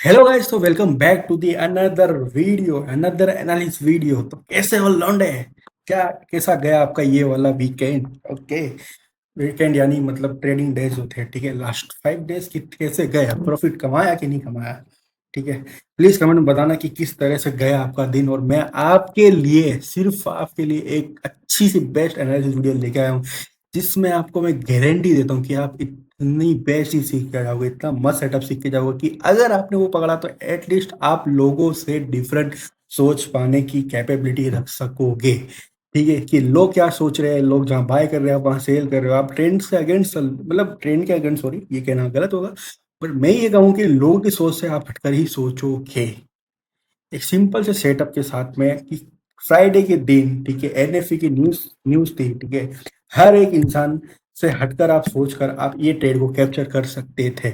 Hello guys, तो welcome back to the another video, another analysis video. तो कैसे हो लौंडे? क्या कैसा गया आपका ये वाला वीकेंड? ओके, वीकेंड यानी मतलब ट्रेडिंग डेज होते हैं, ठीक है। लास्ट 5 डेज की कैसे गया? प्रॉफिट कमाया कि नहीं कमाया? ठीक है, प्लीज कमेंट में बताना कि किस तरह से गया आपका दिन। और मैं आपके लिए, सिर्फ आपके लिए एक अच्छी सी बेस्ट एनालिसिस वीडियो लेके आया हूँ, जिसमें आपको मैं गारंटी देता हूँ कि आप इतनी बेस्ट ही सीख के जाओगे, इतना मस्त सेटअप सीख के जाओगे कि अगर आपने वो पकड़ा तो एटलीस्ट आप लोगों से डिफरेंट सोच पाने की कैपेबिलिटी रख सकोगे। ठीक है, कि लोग क्या सोच रहे हैं, लोग जहाँ बाय कर रहे हैं आप वहाँ सेल कर रहे हो, आप ट्रेंड से अगेंस्ट, मतलब ट्रेंड के अगेंस्ट, सॉरी ये कहना गलत होगा, पर मैं ये कहूँ कि लोगों की सोच से आप हटकर ही सोचोगे। एक सिंपल से सेटअप के साथ में कि फ्राइडे के दिन, ठीक है, एनएफई की न्यूज न्यूज थी, ठीक है। हर एक इंसान से हटकर आप सोचकर आप ये ट्रेड को कैप्चर कर सकते थे।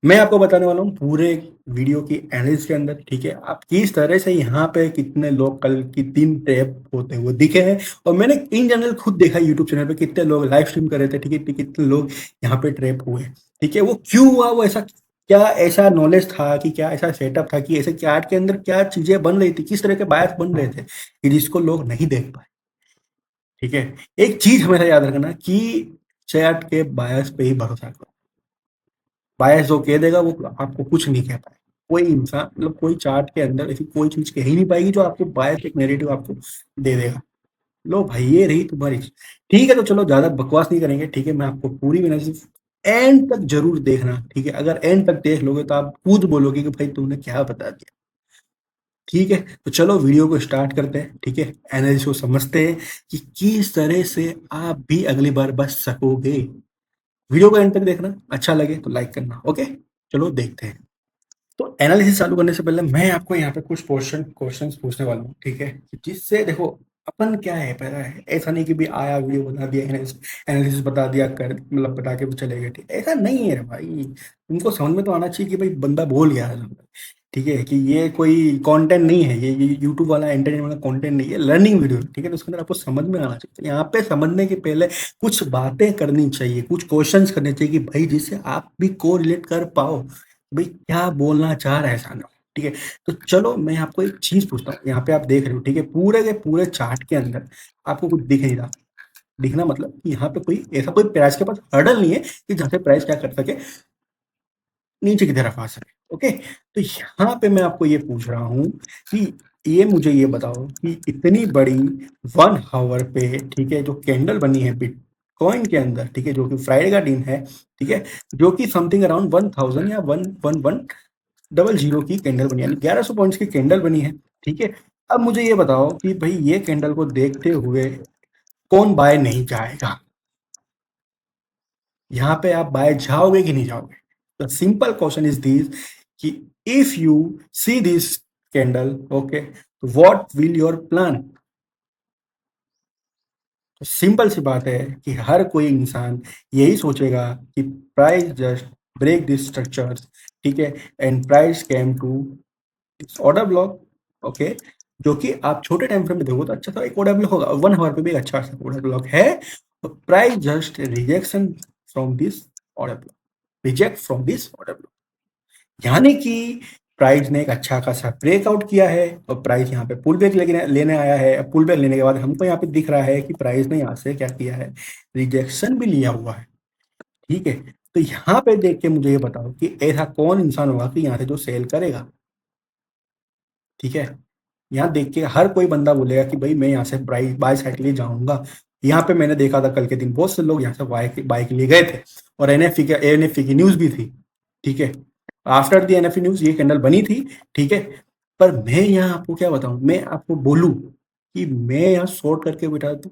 मैं आपको बताने वाला हूँ पूरे वीडियो की एनालिसिस के अंदर, ठीक है, आप किस तरह से यहाँ पे कितने लोग कल की 3 ट्रैप होते हुए दिखे हैं। और मैंने इन जनरल खुद देखा यूट्यूब चैनल पे कितने लोग लाइव स्ट्रीम कर रहे थे, ठीक है, कितने लोग यहाँ पे ट्रैप हुए। ठीक है, वो क्यों हुआ, वो ऐसा क्या, ऐसा नॉलेज था कि क्या, ऐसा सेटअप था कि ऐसे चार्ट के अंदर क्या चीजें बन रही थी, किस तरह के बायस बन रहे थे कि जिसको लोग नहीं देख पाए। ठीक है, एक चीज हमेशा याद रखना कि चार्ट के बायस पे ही भरोसा करो। बायस जो कह देगा वो आपको कुछ नहीं कह पाए। कोई इंसान, मतलब कोई चार्ट के अंदर ऐसी कोई चीज कह ही नहीं पाएगी जो आपको बायस एक नैरेटिव आपको दे देगा। लो भाई, ये रही तुम्हारी चीज। ठीक है, तो चलो ज्यादा बकवास नहीं करेंगे, ठीक है। मैं आपको पूरी एनालिसिस एंड तक जरूर देखना, ठीक है। अगर एंड तक देख लोगे तो आप खुद बोलोगे कि भाई तुमने क्या बता दिया। ठीक है, तो चलो वीडियो को स्टार्ट करते हैं, ठीक है। एनालिसिस को समझते हैं कि किस तरह से आप भी अगली बार बच सकोगे। वीडियो को एंड तक देखना, अच्छा लगे तो लाइक करना। ओके, चलो देखते हैं। तो एनालिसिस चालू करने से पहले मैं आपको यहाँ पे कुछ क्वेश्चंस पूछने वाला हूँ, ठीक है। जिससे देखो, अपन क्या है, पता है, ऐसा नहीं कि भी आया वीडियो बता दिया, एनालिसिस बता दिया, कर मतलब बता के चले गए, ठीक, ऐसा नहीं है रे भाई। तुमको समझ में तो आना चाहिए कि भाई बंदा बोल गया है, ठीक है, कि ये कोई कंटेंट नहीं है, ये यूट्यूब वाला एंटरटेनमेंट वाला कंटेंट नहीं है, लर्निंग वीडियो, ठीक है। तो उसके अंदर आपको समझ में आना चाहिए। तो यहाँ पे समझने के पहले कुछ बातें करनी चाहिए, कुछ क्वेश्चंस करने चाहिए कि भाई जिससे आप भी को रिलेट कर पाओ, भाई क्या बोलना चाह रहा है सामने वाला, ठीक है। तो चलो मैं आपको एक चीज पूछता हूँ, यहाँ पे आप देख रहे हो, ठीक है, पूरे के पूरे चार्ट के अंदर आपको कुछ दिख नहीं रहा। दिखना मतलब कि यहाँ पे कोई ऐसा कोई प्राइस के पास हर्डल नहीं है कि जहाँ से प्राइस क्या कर सके, नीचे की तरफ आ सके। ओके, तो यहाँ पे मैं आपको ये पूछ रहा हूँ कि ये मुझे ये बताओ कि इतनी बड़ी 1 आवर पे, ठीक है, जो कैंडल बनी है बिटकॉइन के अंदर, ठीक है, जो कि फ्राइडे का दिन है, ठीक है, जो कि समथिंग अराउंड 1000 या 11100 की कैंडल बनी, यानी 1100 पॉइंट्स की कैंडल बनी है, ठीक है। अब मुझे ये बताओ कि भाई ये कैंडल को देखते हुए कौन बाय नहीं जाएगा? यहाँ पे आप बाय जाओगे कि नहीं जाओगे? The simple question is this कि if you see this candle, okay, what will your plan? तो सिंपल सी बात है कि हर कोई इंसान यही सोचेगा कि price just break this structures, ठीक है, and price came to order block, okay, जो कि आप छोटे टाइम फ्रेम में देखो तो अच्छा था, एक ऑर्डर ब्लॉक होगा, 1 आवर पे भी एक अच्छा सा ऑर्डर ब्लॉक है। Price just rejection from this order block, reject from this order block, यानी कि प्राइस ने एक अच्छा खासा ब्रेकआउट किया है और प्राइस यहाँ पे पुल बैक लेने लेने आया है। पुल बैक लेने के बाद हमको यहाँ पे दिख रहा है कि प्राइस ने यहाँ से क्या किया है, रिजेक्शन भी लिया हुआ है, ठीक है। तो यहाँ पे देख के मुझे ये बताओ कि ऐसा कौन इंसान होगा कि यहाँ से जो सेल करेगा, ठीक है। यहाँ देख के हर कोई बंदा बोलेगा कि भाई मैं यहाँ से बाय साइड के लिए जाऊंगा। यहाँ पे मैंने देखा था कल के दिन बहुत से लोग यहाँ से बाय के लिए गए थे, और एनएफई की न्यूज भी थी, ठीक है। आफ्टर द एनएफई न्यूज ये कैंडल बनी थी, ठीक है। पर मैं यहाँ आपको क्या बताऊं, मैं आपको बोलूं कि मैं यहाँ शॉर्ट करके बैठा दूं,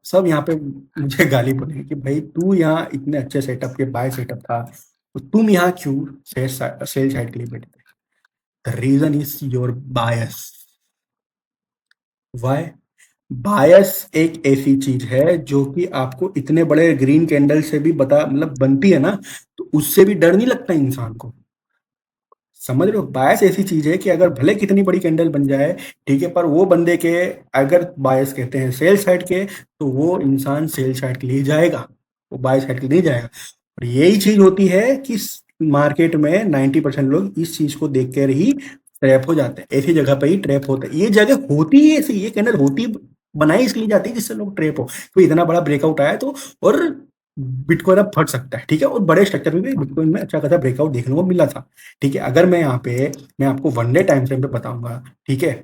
सब यहाँ पे मुझे गाली बोलेंगे कि भाई तू यहाँ इतने अच्छे सेटअप के बाय सेटअप था, तो तुम यहाँ क्यों सेल साइड के लिए बैठे थे? The reason is your bias. Why? Bias एक ऐसी चीज है जो कि आपको इतने बड़े ग्रीन कैंडल से भी बता, मतलब बनती है ना, तो उससे भी डर नहीं लगता इंसान को। समझ रहे हो? बायस ऐसी चीज है कि अगर भले कितनी बड़ी कैंडल बन जाए, ठीक है, पर वो बंदे के, अगर बायस कहते हैं सेल साइड के, तो वो इंसान सेल साइड के लिए जाएगा, वो बाय साइड के लिए नहीं जाएगा। और यही चीज होती है कि मार्केट में 90% लोग इस चीज को देख कर ही ट्रैप हो जाते हैं, ऐसी जगह पे ही ट्रैप होते हैं। ये जगह होती ही ऐसी, ये कैंडल होती बनाई इसलिए जाती है जिससे लोग ट्रैप हो, कोई इतना बड़ा ब्रेकआउट आया तो। और बिटकॉइन अब फट सकता है, ठीक है, और बड़े स्ट्रक्चर में भी बिटकॉइन में अच्छा खासा ब्रेकआउट देखने को मिला था, ठीक है। अगर मैं यहाँ पे मैं आपको वन डे टाइम फ्रेम पे बताऊंगा, ठीक है,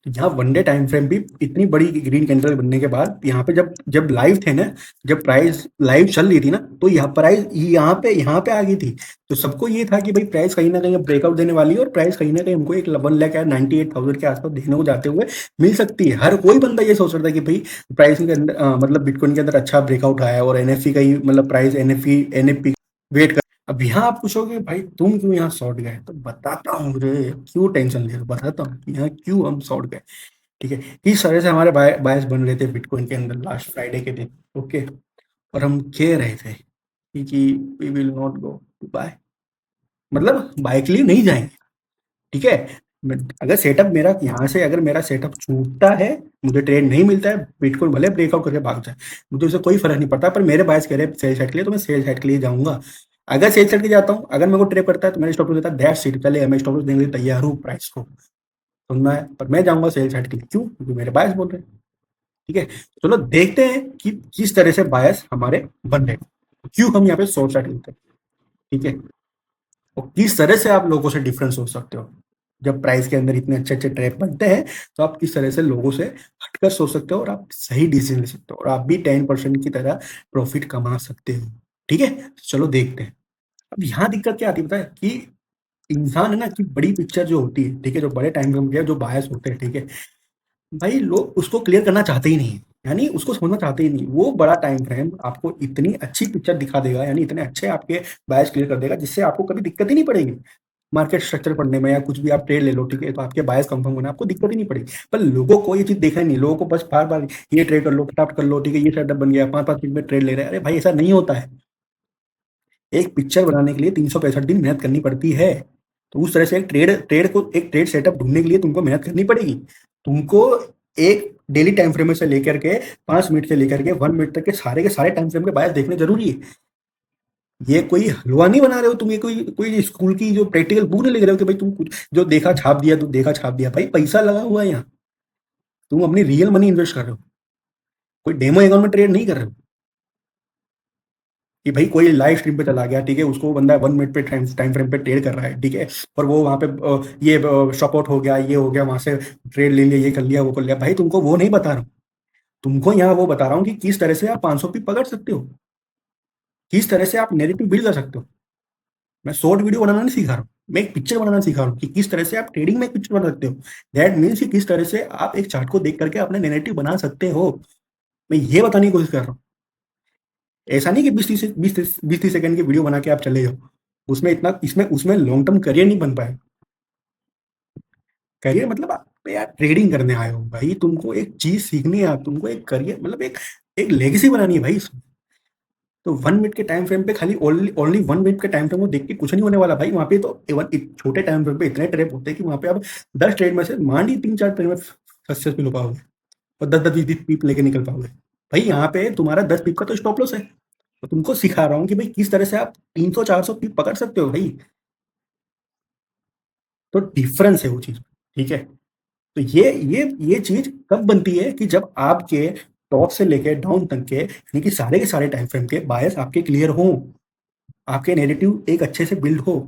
यहाँ वनडे टाइम फ्रेम भी इतनी बड़ी ग्रीन कैंडल बनने के बाद यहाँ पे जब जब लाइव थे ना, जब प्राइस लाइव चल रही थी ना, तो यहाँ प्राइस यहाँ पे आ गई थी। तो सबको ये था कि भाई प्राइस कहीं ना कहीं ब्रेकआउट देने वाली है, और प्राइस कहीं ना कहीं हमको एक 1 लाख या 98,000 के आसपास देखने को जाते हुए मिल सकती है। हर कोई बंदा ये सोच रहा था कि भाई प्राइस के अंदर मतलब बिटकॉइन के अंदर अच्छा ब्रेकआउट आया है, और एनएफसी का ही मतलब प्राइस एनएफपी वेट। अब यहाँ आप पूछोगे भाई तुम क्यों यहाँ शॉर्ट गए, तो बताता हूँ रे, क्यों टेंशन ले रहे हो, बताता हूँ यहाँ क्यों हम शॉर्ट गए, ठीक है। इस तरह से हमारे बायस बन रहे थे बिटकॉइन के अंदर लास्ट फ्राइडे के दिन, ओके। और हम कह रहे थे कि we will not go to buy, मतलब बाय के लिए नहीं जाएंगे, ठीक है। अगर सेटअप मेरा यहाँ से अगर मेरा सेटअप छूटता है, मुझे ट्रेड नहीं मिलता है, बिटकॉइन भले ब्रेकआउट करके भाग जाए, मुझे उससे कोई फर्क नहीं पड़ता, पर मेरे बायस कह रहे हैं सेल साइड के लिए, तो मैं सेल साइड के लिए जाऊंगा। अगर सेल साइड के जाता हूँ, अगर मेरे को ट्रेड करता है, तो मैंने स्टॉप लॉस देता, दैट सीट चले, मैं स्टॉप लॉस देने के लिए तैयार हूँ प्राइस को, सुनना है, पर मैं जाऊंगा सेल साइड के लिए, क्यों, क्योंकि मेरे बायस बोल रहे हैं, ठीक है। चलो देखते हैं कि किस तरह से बायस हमारे बन रहे हैं, क्यों हम यहाँ पे शॉर्ट साइड लेते हैं, ठीक है। और किस तरह से आप लोगों से डिफरेंस हो सकते हो, जब प्राइस के अंदर इतने अच्छे अच्छे ट्रैप बनते हैं, तो आप किस तरह से लोगों से हटकर सोच सकते हो, और आप सही डिसीजन ले सकते हो, और आप भी 10% की तरह प्रॉफिट कमा सकते हो, ठीक है। चलो देखते हैं। अब यहाँ दिक्कत क्या आती है पता है, कि इंसान है ना, कि बड़ी पिक्चर जो होती है, ठीक है, जो बड़े टाइम फ्रेम के जो बायस होते हैं, ठीक है, भाई लोग उसको क्लियर करना चाहते ही नहीं है, यानी उसको समझना चाहते ही नहीं। वो बड़ा टाइम फ्रेम आपको इतनी अच्छी पिक्चर दिखा देगा, यानी इतने अच्छे आपके बायस क्लियर कर देगा, जिससे आपको कभी दिक्कत ही नहीं पड़ेगी मार्केट स्ट्रक्चर पढ़ने में, या कुछ भी आप ट्रेड ले लो, ठीक है, तो आपके बायस कंफर्म होना आपको दिक्कत ही नहीं पड़ेगी। पर लोगों को ये चीज देखना ही नहीं, लोगों को बस बार बार ये ट्रेड कर लो, फटाफट कर लो, ठीक है, ये सेटअप बन गया, 5 5 मिनट में ट्रेड ले रहे हैं। अरे भाई ऐसा नहीं होता है, एक पिक्चर बनाने के लिए 365 दिन मेहनत करनी पड़ती है। तो उस तरह से एक ट्रेड सेटअप ढूंढने के लिए तुमको मेहनत करनी पड़ेगी। तुमको एक डेली टाइम फ्रेम से लेकर के 5 मिनट से लेकर के 1 मिनट तक के सारे टाइम फ्रेम के बायस देखने जरूरी है। ये कोई हलवा नहीं बना रहे हो तुम, ये कोई कोई स्कूल की जो प्रैक्टिकल बुक नहीं लिख रहे हो कि भाई तुम कुछ जो देखा छाप दिया, तू देखा छाप दिया, भाई पैसा लगा हुआ है यहाँ, तुम अपनी रियल मनी इन्वेस्ट कर रहे हो, कोई डेमो अकाउंट में ट्रेड नहीं कर रहे हो, कि भाई कोई लाइव स्ट्रीम पे चला गया, ठीक है, उसको बंदा 1 मिनट पे टाइम फ्रेम पे ट्रेड कर रहा है, ठीक है, और वो वहां पे ये शॉप आउट हो गया, ये हो गया, वहां से ट्रेड ले लिया, ये कर लिया, वो कर लिया। भाई तुमको वो नहीं बता रहा हूँ, तुमको यहाँ वो बता रहा हूँ कि किस तरह से आप 500 पिप पकड़ सकते हो, किस तरह से आप नेरेटिव बिल्ड कर सकते हो। मैं शॉर्ट वीडियो बनाना नहीं सिखा रहा हूँ, मैं एक पिक्चर बनाना सिखा रहा हूँ कि किस तरह से आप ट्रेडिंग में एक पिक्चर बना सकते हो। दैट मीन्स कि किस तरह से आप एक चार्ट को देख करके अपने नेरेटिव बना सकते हो, मैं ये बताने की कोशिश कर रहा हूँ। ऐसा नहीं कि 20 30 सेकंड की वीडियो बना के आप चले जाओ, उसमें इतना इसमें उसमें लॉन्ग टर्म करियर नहीं बन पाए। करियर मतलब आप यार ट्रेडिंग करने आए हो भाई, तुमको एक चीज सीखनी है, तुमको एक करियर मतलब एक एक लेगेसी बनानी है भाई। तो 1 मिनट के टाइम फ्रेम पे खाली ओनली ओनली 1 मिनट के टाइम फ्रेम को देख के कुछ नहीं होने वाला भाई। वहां पे तो छोटे टाइम फ्रेम पे इतने ट्रेड होते हैं कि वहां पे आप 10 ट्रेड में से मान ली 3 4 ट्रेड में सक्सेसफुल हो पाओगे, और 10 10 20 20 पीप लेके निकल पाओगे। भाई यहाँ पे तुम्हारा 10 पीप का तो स्टॉप लॉस है, तो तुमको सिखा रहा हूँ कि भाई किस तरह से आप 300 400 पीप पकड़ सकते हो भाई। तो डिफरेंस है वो चीज, ठीक है। तो ये चीज कब बनती है, कि जब आपके टॉप से लेके डाउन तक यानी कि सारे के सारे टाइम फ्रेम के बायस आपके क्लियर हो, आपके नेरेटिव एक अच्छे से बिल्ड हो।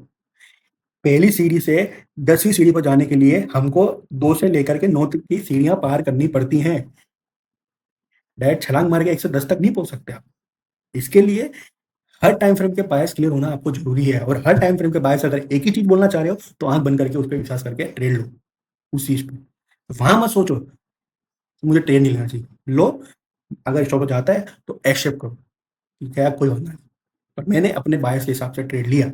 पहली सीढ़ी से 10वीं सीढ़ी पर जाने के लिए हमको 2 से लेकर के 9 तक की सीढ़ियां पार करनी पड़ती हैं। डायरेक्ट छलांग मार के 110 तक नहीं पहुंच सकते आप। इसके लिए हर टाइम फ्रेम के बायस क्लियर होना आपको जरूरी है, और हर टाइम फ्रेम के बायस अगर एक ही चीज बोलना चाह रहे हो, तो आंख बंद करके उस पर विश्वास करके ट्रेड लो उस चीज पे। वहां मत सोचो कि मुझे ट्रेड नहीं लेना चाहिए, लो, अगर स्टॉप जाता है तो एक्सेप्ट करो, ठीक है, कोई होना नहीं। पर मैंने अपने बायस के हिसाब से ट्रेड लिया।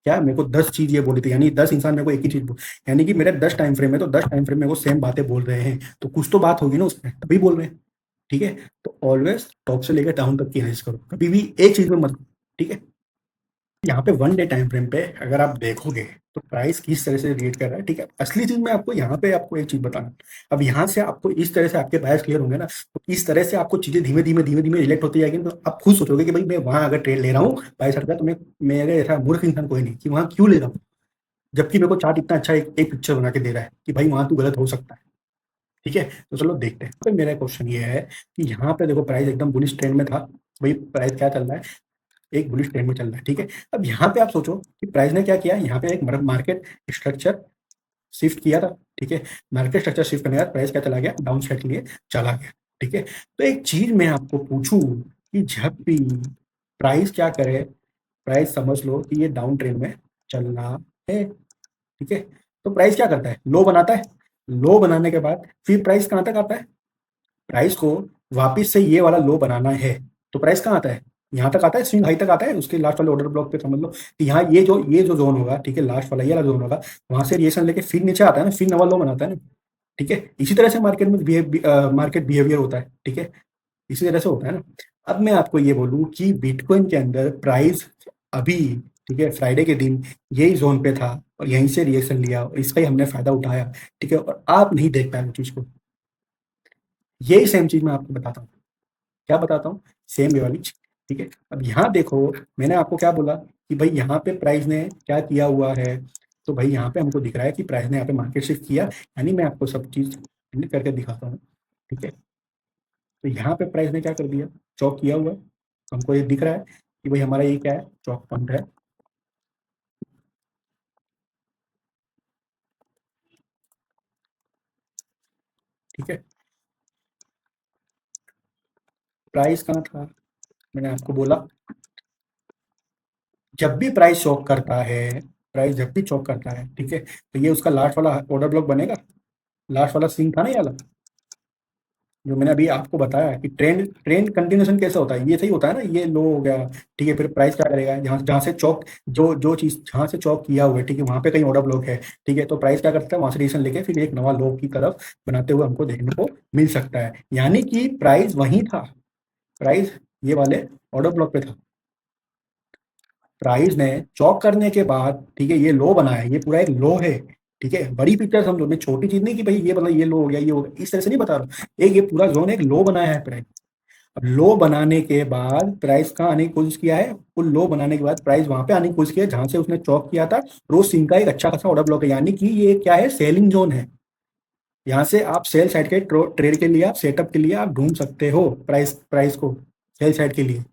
क्या मेरे को 10 चीज ये बोली थी, यानी 10 इंसान मेरे को एक ही चीज बोल, यानी कि मेरे 10 टाइम फ्रेम है, तो 10 टाइम फ्रेम मेरे को सेम बातें बोल रहे हैं, तो कुछ तो बात होगी ना उसमें, तभी बोल रहे हैं, ठीक है। तो ऑलवेज टॉप से लेकर डाउन तक की एनालिसिस करो, कभी भी एक चीज में मत, ठीक है। यहाँ पे वन डे टाइम फ्रेम पे अगर आप देखोगे तो प्राइस किस तरह से रिएक्ट कर रहा है, ठीक है। असली चीज मैं आपको यहाँ पे आपको एक चीज बताना, अब यहाँ से आपको इस तरह से आपके बायस क्लियर होंगे ना, तो इस तरह से आपको चीजें धीमे धीमे धीमे धीमे रिलेक्ट होती जाएगी, तो आप खुद सोचोगे कि भाई मैं वहां अगर ट्रेड ले रहा हूँ बाईस का, तो मैं मेरे ऐसा मूर्ख इंसान कोई नहीं कि वहां क्यों ले रहा हूँ, जबकि मेरे को चार्ट इतना अच्छा एक पिक्चर बना के दे रहा है कि भाई वहां तू गलत हो सकता है, ठीक है। तो चलो देखते हैं। तो मेरा क्वेश्चन ये है कि यहाँ पे देखो प्राइस एकदम बुलिश ट्रेंड में था, भाई प्राइस क्या चल रहा है, एक बुलिश ट्रेंड में चल रहा है, ठीक है। अब यहाँ पे आप सोचो कि प्राइस ने क्या किया, यहाँ पे एक मार्केट स्ट्रक्चर शिफ्ट किया था, ठीक है। मार्केट स्ट्रक्चर शिफ्ट करने के बाद प्राइस क्या चला गया, डाउन साइड के लिए चला गया, ठीक है। तो एक चीज मैं आपको पूछूं कि जब भी प्राइस क्या करे, प्राइस समझ लो कि ये डाउन ट्रेंड में चल रहा है, ठीक है। तो प्राइस क्या करता है, लो बनाता है, लो बनाने के बाद फिर प्राइस कहाँ तक आता है, प्राइस को वापस से ये वाला लो बनाना है, तो प्राइस कहाँ आता है, यहाँ तक आता है, स्विंग हाई तक आता है, उसके लास्ट वाले ऑर्डर ब्लॉक पे समझ लो कि यहाँ ये जो जोन होगा, ठीक है, लास्ट वाला ये वाला जोन होगा, वहां से रिएक्शन लेके फिर नीचे आता है ना, फिर नवा लो बनाता है ना, ठीक है। इसी तरह से मार्केट में मार्केट बिहेवियर होता है, ठीक है, इसी तरह से होता है ना। अब मैं आपको ये बोलूँ कि बिटकॉइन के अंदर प्राइस अभी, ठीक है, फ्राइडे के दिन यही जोन पे था और यहीं से रिएक्शन लिया और इसका ही हमने फायदा उठाया, ठीक है, और आप नहीं देख पाए वो चीज को। यही सेम चीज मैं आपको बताता हूँ, क्या बताता हूँ, सेम ये वाली चीज, ठीक है। अब यहाँ देखो, मैंने आपको क्या बोला कि भाई यहाँ पे प्राइस ने क्या किया हुआ है, तो भाई यहाँ पे हमको दिख रहा है कि प्राइस ने यहाँ पे मार्केट शिफ्ट किया, यानी मैं आपको सब चीज करके दिखाता हूँ, ठीक है। तो यहाँ पे प्राइस ने क्या कर दिया, चौक किया हुआ है, हमको ये दिख रहा है कि भाई हमारा ये क्या है, चौक पॉइंट है, ठीक है। प्राइस कहाँ था, मैंने आपको बोला जब भी प्राइस चौक करता है, प्राइस जब भी चौक करता है, ठीक है, तो ये उसका लास्ट वाला ऑर्डर ब्लॉक बनेगा, लास्ट वाला सिंक था ना ये वाला, जो मैंने अभी आपको बताया कि ट्रेंड ट्रेंड कंटिन्यूएशन कैसे होता है, ये सही होता है ना, ये लो हो गया, ठीक है, फिर प्राइस क्या करेगा, जहाँ जहाँ से चौक, जो जो चीज जहाँ से चौक किया हुआ है, ठीक है, वहां पे कहीं ऑर्डर ब्लॉक है, ठीक है, तो प्राइस क्या करता है, वहां से डिसीजन लेके फिर एक नवा लो की तरफ बनाते हुए हमको देखने को मिल सकता है, यानी कि प्राइस वहीं था, प्राइस ये वाले ऑर्डर ब्लॉक पे था, प्राइस ने चौक करने के बाद, ठीक है, ये लो बनाया, ये पूरा एक लो है, ठीक है, बड़ी पिक्चर समझो, मैं छोटी चीज नहीं कि भाई ये मतलब ये लो हो गया, ये हो गया, इस तरह से नहीं बता रहा हूँ, एक ये पूरा जोन एक लो बनाया है प्राइस। अब लो बनाने के बाद प्राइस कहाँ आने की कोशिश किया है, वो लो बनाने के बाद प्राइस वहां पे आने की कोशिश किया है जहां से उसने चौक किया था, रोज सिंह का एक अच्छा खासा ऑर्डर ब्लॉक है, यानी कि ये क्या है, सेलिंग जोन है, यहाँ से आप सेल साइड के ट्रेड के लिए, आप सेटअप के लिए आप ढूंढ सकते हो प्राइस प्राइस को, सेल साइड के लिए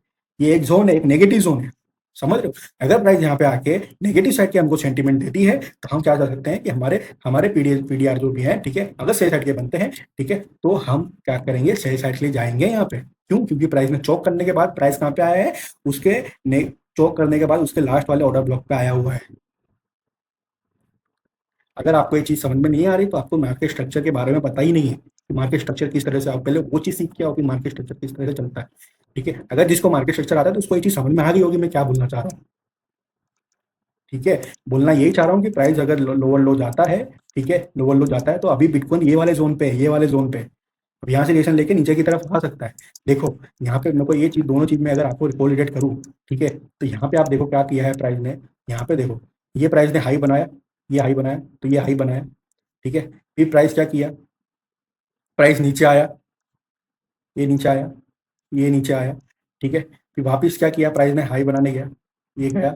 ये एक जोन है, एक नेगेटिव जोन है, समझ रहे हो। अगर प्राइस यहाँ पे आके नेगेटिव साइड के हमको सेंटीमेंट देती है, तो हम क्या कर सकते हैं कि हमारे हमारे पीडीआर जो भी है, ठीक है, अगर सेल साइड के बनते हैं, ठीक है, तो हम क्या करेंगे, सेल साइड के लिए जाएंगे यहाँ पे, क्यों, क्योंकि प्राइस में चौक करने के बाद प्राइस कहाँ पे आया है, उसके चौक करने के बाद उसके लास्ट वाले ऑर्डर ब्लॉक पे आया हुआ है। अगर आपको ये चीज़ समझ में नहीं आ रही, तो आपको मार्केट स्ट्रक्चर के बारे में पता ही नहीं है कि मार्केट स्ट्रक्चर किस तरह से, आप पहले वो चीज़ सीख के आओ कि मार्केट स्ट्रक्चर किस तरह से चलता है, ठीक है। अगर जिसको मार्केट स्ट्रक्चर आता है तो उसको ये चीज़ समझ में आ गई होगी मैं क्या बोलना चाह रहा हूँ, ठीक है। बोलना यही चाह रहा हूँ कि प्राइस अगर लोअर लो जाता है, ठीक है, लोअर लो जाता है, तो अभी बिटकॉइन ये वाले जोन पे है, ये वाले जोन पे है। अब यहाँ से रिएक्शन लेके नीचे की तरफ आ सकता है। देखो यहाँ पे मेरे को ये चीज़, दोनों चीज़ में अगर आपको कोरिलेट करूँ, ठीक है, तो यहाँ पे आप देखो क्या किया है प्राइस ने, यहाँ पे देखो ये प्राइस ने हाई बनाया, ये हाई बनाया, तो ये हाई बनाया, ठीक है, फिर प्राइस क्या किया, प्राइस नीचे आया, ये नीचे आया, ये नीचे आया, ठीक है, फिर वापस क्या किया, प्राइस ने हाई बनाने गया, ये गया,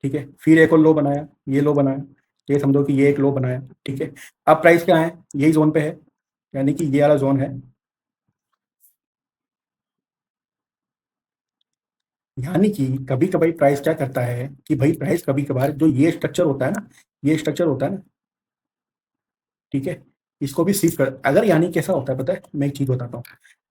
ठीक है, फिर एक और लो बनाया, ये लो बनाया, ये समझो कि ये एक लो बनाया, ठीक है। अब प्राइस क्या है, यही जोन पे है, यानी कि ये वाला जोन है, यानी कि कभी कभार प्राइस क्या करता है कि भाई प्राइस कभी कभार जो ये स्ट्रक्चर होता है ना, ये स्ट्रक्चर होता है ना, ठीक है, इसको भी शिफ्ट कर, अगर यानी कैसा होता है पता है, मैं एक चीज बताता हूँ,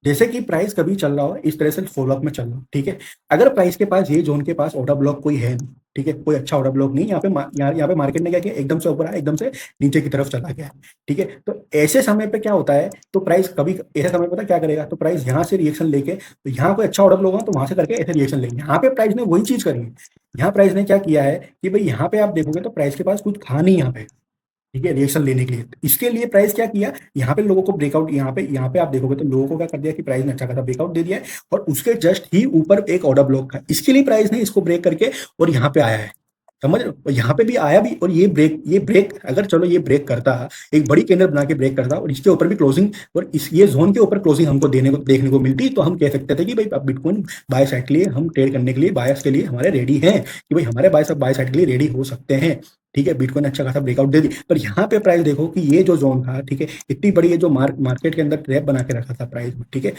जैसे कि प्राइस कभी चल रहा हो इस तरह से फॉलोअप में चल रहा हो, ठीक है, अगर प्राइस के पास ये जोन के पास ऑर्डर ब्लॉक कोई है नहीं, ठीक है, कोई अच्छा ऑर्डर ब्लॉक नहीं, यहाँ पे यहाँ पे मार्केट ने क्या किया, एकदम से ऊपर आया, एकदम से नीचे की तरफ चला गया, ठीक है, तो ऐसे समय पे क्या होता है, तो प्राइस कभी ऐसे समय पता क्या करेगा, तो प्राइस यहाँ से रिएक्शन लेके, तो यहाँ कोई अच्छा ऑर्डर ब्लॉक होगा तो वहां से करके ऐसे रिएक्शन लेंगे, यहाँ पे प्राइस ने वही चीज करी है, यहाँ प्राइस ने क्या किया है कि भाई यहाँ पे आप देखोगे तो प्राइस के पास कुछ था नहीं यहाँ पे, ठीक है, रिएक्शन लेने के लिए। तो इसके लिए प्राइस क्या किया, यहाँ पे लोगों को ब्रेकआउट, यहाँ पे आप देखोगे तो लोगों को क्या कर दिया कि प्राइस ने अच्छा खासा ब्रेकआउट दे दिया है, और उसके जस्ट ही ऊपर एक ऑर्डर ब्लॉक था। इसके लिए प्राइस ने इसको ब्रेक करके और यहाँ पे आया है, समझ रहे हो? और यहाँ पे भी आया भी, और ये ब्रेक अगर चलो ये ब्रेक करता, एक बड़ी कैंडल बना के ब्रेक करता और इसके ऊपर भी क्लोजिंग, और इस ये जोन के ऊपर क्लोजिंग हमको देने को देखने को मिलती, तो हम कह सकते थे कि भाई अब बिटकॉइन बाय साइड के लिए, हम ट्रेड करने के लिए, बायर्स के लिए हमारे रेडी हैं, कि भाई हमारे बायर्स अब बाय साइड के लिए रेडी हो सकते हैं। ठीक है, बिटकॉइन अच्छा खासा ब्रेकआउट दे दी, पर यहाँ पे प्राइस देखो कि ये जो जोन था, ठीक है, इतनी बड़ी, ये जो मार्केट के अंदर ट्रैप बना के रखा था प्राइस में, ठीक है।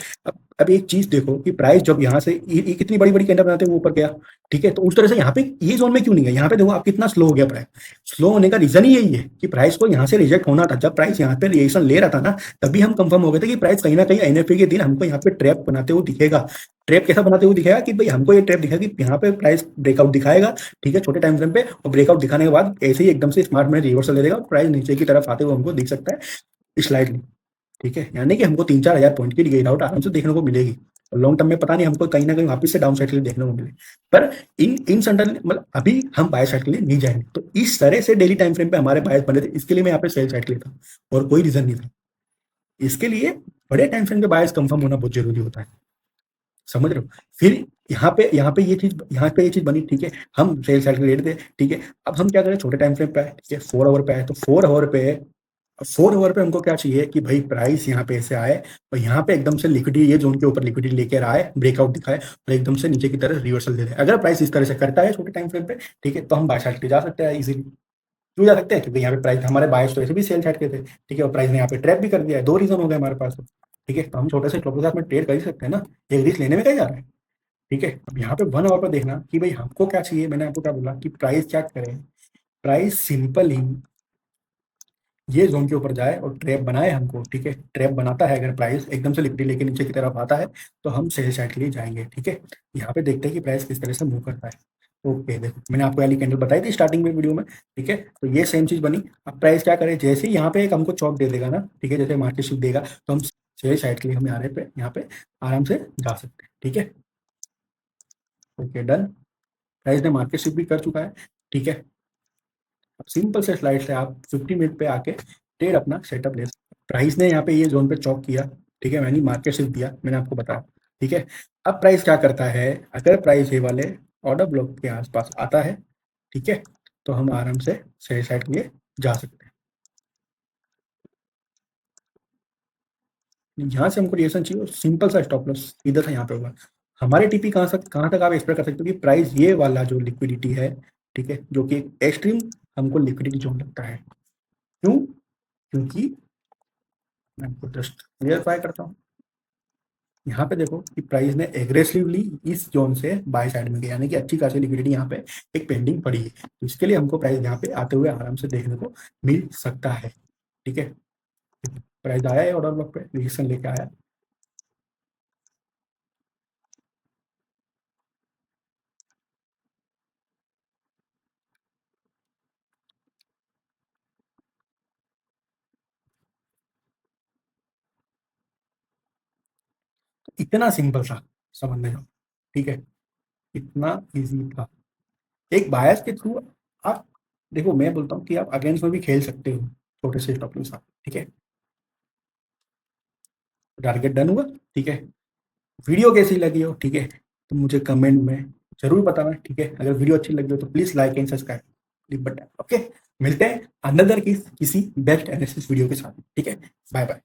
अब एक चीज देखो कि प्राइस जब यहाँ से ये कितनी बड़ी बड़ी कैंडल बनाते हुए ऊपर गया, ठीक है, तो उस तरह से यहाँ पे ये जोन में क्यों नहीं गया? यहाँ पे देखो आप कितना स्लो हो गया प्राइस। स्लो होने का रीजन ही यही है कि प्राइस को यहाँ से रिजेक्ट होना था। जब प्राइस यहाँ पे रिएक्शन ले रहा था ना, तभी हम कंफर्म हो गए थे कि प्राइस कहीं ना कहीं एनएफपी के दिन हमको यहाँ पे ट्रैप बनाते हुए दिखेगा। ट्रैप कैसा बनाते हुए दिखेगा कि भाई हमको ये ट्रैप दिखेगा कि यहाँ पे प्राइस ब्रेकआउट दिखाएगा, ठीक है, छोटे टाइम फ्रेम पे, और ब्रेकआउट दिखाने के बाद ऐसे ही एकदम से स्मार्ट में रिवर्सल दे देगा और प्राइस नीचे की तरफ आते हुए हमको दिख सकता है स्लाइडली। ठीक है, यानी कि हमको 3-4 हज़ार पॉइंट की गेट आउट आराम से देखने को मिलेगी, और लॉन्ग टर्म में पता नहीं हमको कहीं ना कहीं वापस से डाउन साइड के लिए देखने को मिले। पर इन सडन मतलब अभी हम बाय साइड के लिए नहीं जाएंगे, तो इस तरह से डेली टाइम फ्रेम पे हमारे बायस बने थे, इसके लिए मैं यहाँ पे सेल साइड के लिए था, और कोई रीजन नहीं था। इसके लिए बड़े टाइम फ्रेम पे बायस कंफर्म होना बहुत जरूरी होता है, समझ रहे हो? फिर यहाँ पे ये चीज बनी, ठीक है, हम सेल साइड के रेट थे, ठीक है। अब हम क्या करें, छोटे टाइम फ्रेम पे आए, ठीक है, 4 आवर पे आए, तो 4 आवर पे हमको क्या चाहिए कि भाई प्राइस यहाँ पे ऐसे आए, और यहाँ पे एकदम से लिक्विडिटी, ये जोन के ऊपर लिक्विडिटी लेकर आए, ब्रेकआउट दिखाए, और एकदम से नीचे की तरफ रिवर्सल दे दे। अगर प्राइस इस तरह से करता है छोटे टाइम फ्रेम पे, ठीक है, तो हम बाय साइड पे जा सकते हैं इजीली। क्यों जा सकते हैं? क्योंकि यहाँ पे प्राइस, हमारे बायस तो ऐसे भी सेल साइड के थे, ठीक है, और प्राइस ने यहाँ पे ट्रैप भी कर दिया है। 2 रीजन हो गए हमारे पास तो, ठीक है, तो हम छोटे से स्टॉप के साथ में ट्रेड कर ही सकते हैं ना, एक रिस्क लेने में क्या जा रहा है। ठीक है, अब यहाँ पे 1 आवर पर देखना कि भाई हमको क्या चाहिए। मैंने आपको क्या बोला कि प्राइस क्या करे, प्राइस सिंपल ही ये जोन के ऊपर जाए और ट्रैप बनाए हमको, ठीक है, ट्रैप बनाता है, अगर प्राइस एकदम से लिक्विडिटी लेके नीचे की तरफ आता है, तो हम सेल साइड के लिए जाएंगे। ठीक है, यहाँ पे देखते हैं कि प्राइस किस तरह से मूव करता है। ओके, देखो मैंने आपको वाली कैंडल बताई थी स्टार्टिंग में वीडियो में, ठीक है, तो ये सेम चीज बनी। अब प्राइस क्या करे, जैसे ही यहाँ पे एक हमको चौक दे देगा ना, ठीक है, जैसे मार्केट शिफ्ट देगा, तो हम सेल साइड के लिए हम यहाँ पे आराम से जा सकते हैं। ठीक है, ओके डन। प्राइस ने मार्केट शिफ्ट भी कर चुका है, ठीक है। अब सिंपल से स्लाइड से आप 50 मिनट पे आके ट्रेड अपना सेटअप ले सकते हैं। प्राइस ने यहाँ पे ये जोन पे चौक किया, ठीक है, मैंने मार्केट शिफ्ट दिया, मैंने आपको बताया, ठीक है। अब प्राइस क्या करता है, अगर प्राइस ये वाले ऑर्डर ब्लॉक के आसपास आता है, ठीक है, तो हम आराम से सही साइड के लिए जा सकते हैं। यहाँ से हमको रिएक्शन चाहिए, सिंपल सा स्टॉप लॉस इधर से यहाँ पे होगा। हमारे टीपी कहाँ तक आप एक्सपेक्ट कर सकते हो कि प्राइस ये वाला जो लिक्विडिटी है, ठीक है, जो कि एक्सट्रीम हमको लिक्विडिटी जोन लगता है। क्यों? क्योंकि मैं आपको जस्ट क्लियरफाई करता हूँ। यहाँ पे देखो कि प्राइस ने एग्रेसिवली इस जोन से बाय साइड में गया, यानी कि अच्छी खासी लिक्विडिटी यहाँ पे एक पेंडिंग पड़ी है, तो इसके लिए हमको प्राइस यहाँ पे आते हुए आराम से देखने को मिल सकता है। ठीक है, प्राइस आया है ऑर्डर ब्लॉक पे, रिएक्शन लेके आया। तो इतना सिंपल था समझने का, ठीक है, इतना इजी था। एक बायस के थ्रू आप देखो, मैं बोलता हूँ कि आप अगेंस्ट में भी खेल सकते हो छोटे से स्टॉप के साथ। ठीक है, टारगेट डन हुआ, ठीक है। वीडियो कैसी लगी हो, ठीक है, तो मुझे कमेंट में जरूर बताना, ठीक है। अगर वीडियो अच्छी लगी हो तो please like and subscribe button. Okay, मिलते हैं अनदर किसी बेस्ट एनालिसिस वीडियो के साथ, ठीक है। Bye bye.